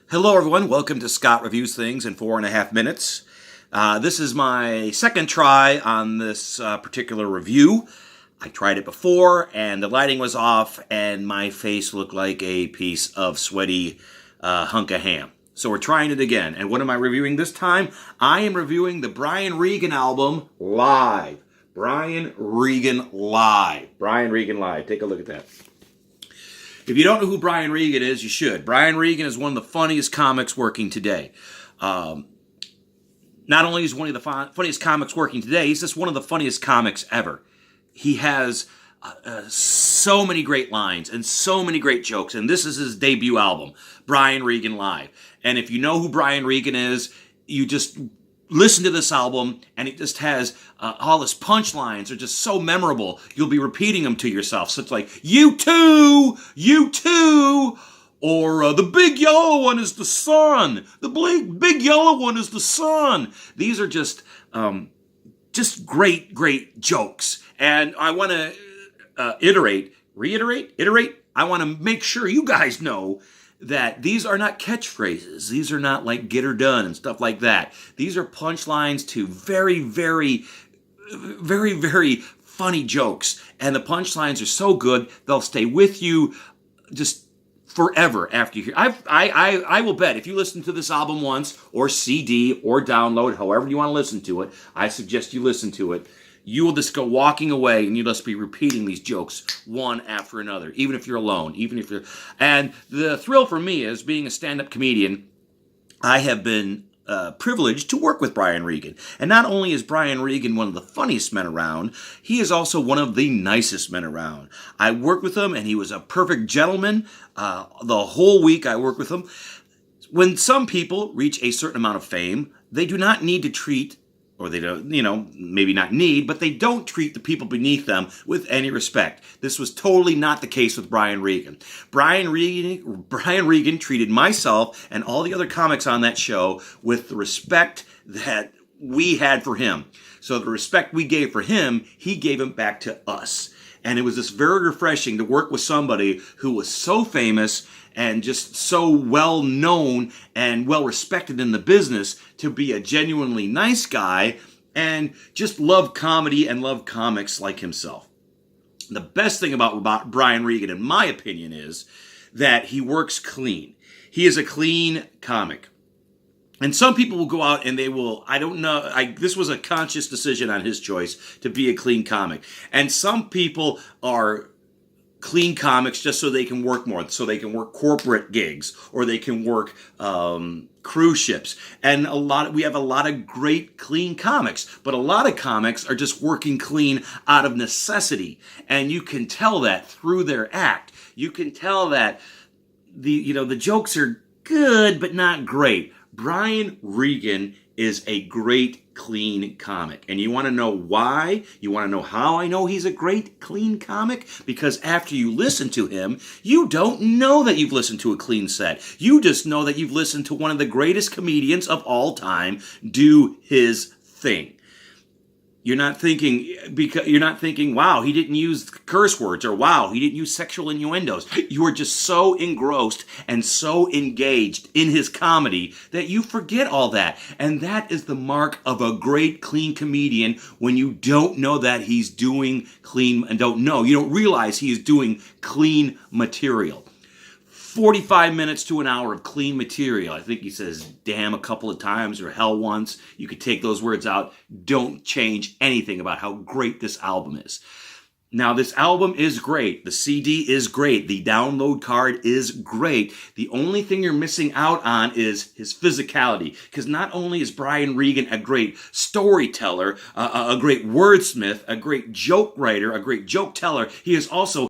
Hello, everyone. Welcome to Scott Reviews Things in 4.5 minutes. This is my second try on this particular review. I tried it before, and the lighting was off, and my face looked like a piece of sweaty hunk of ham. So we're trying it again. And what am I reviewing this time? I am reviewing the Brian Regan album live. Brian Regan Live. Brian Regan Live. Take a look at that. If you don't know who Brian Regan is, you should. Brian Regan is one of the funniest comics working today. Not only is one of the funniest comics working today, he's just one of the funniest comics ever. He has so many great lines and so many great jokes, and this is his debut album, Brian Regan Live. And if you know who Brian Regan is, you just listen to this album, and it just has all his punchlines are just so memorable. You'll be repeating them to yourself. So it's like, you too, or the big yellow one is the sun. The big yellow one is the sun. These are just great jokes. And I want to reiterate. I want to make sure you guys know that these are not catchphrases. These are not like get her done and stuff like that. These are punchlines to very funny jokes. And the punchlines are so good, they'll stay with you just forever after you hear. I will bet if you listen to this album once, or CD, or download, however you want to listen to it, I suggest you listen to it. You will just go walking away, and you'll just be repeating these jokes one after another, even if you're alone, and the thrill for me is being a stand-up comedian. I have been privileged to work with Brian Regan. And not only is Brian Regan one of the funniest men around, he is also one of the nicest men around. I worked with him, and he was a perfect gentleman. The whole week I worked with him. When some people reach a certain amount of fame, they do not need to treat, or they don't, maybe not need, but they don't treat the people beneath them with any respect. This was totally not the case with Brian Regan. Brian Regan treated myself and all the other comics on that show with the respect that we had for him. So the respect we gave for him, he gave him back to us. And it was just very refreshing to work with somebody who was so famous and just so well known and well respected in the business, to be a genuinely nice guy and just love comedy and love comics like himself. The best thing about Brian Regan, in my opinion, is that he works clean. He is a clean comic. And some people will go out and they will, this was a conscious decision on his choice to be a clean comic. And some people are clean comics just so they can work more, so they can work corporate gigs, or they can work cruise ships. And we have a lot of great clean comics, but a lot of comics are just working clean out of necessity. And you can tell that through their act. You can tell that the jokes are good, but not great. Brian Regan is a great, clean comic. And you want to know why? You want to know how I know he's a great, clean comic? Because after you listen to him, you don't know that you've listened to a clean set. You just know that you've listened to one of the greatest comedians of all time do his thing. You're not thinking, wow, he didn't use curse words, or wow, he didn't use sexual innuendos. You are just so engrossed and so engaged in his comedy that you forget all that. And that is the mark of a great, clean comedian, when you don't know that he's doing clean, and you don't realize he is doing clean material. 45 minutes to an hour of clean material. I think he says damn a couple of times, or hell once. You could take those words out. Don't change anything about how great this album is. Now, this album is great. The CD is great. The download card is great. The only thing you're missing out on is his physicality. Because not only is Brian Regan a great storyteller, a great wordsmith, a great joke writer, a great joke teller, he is also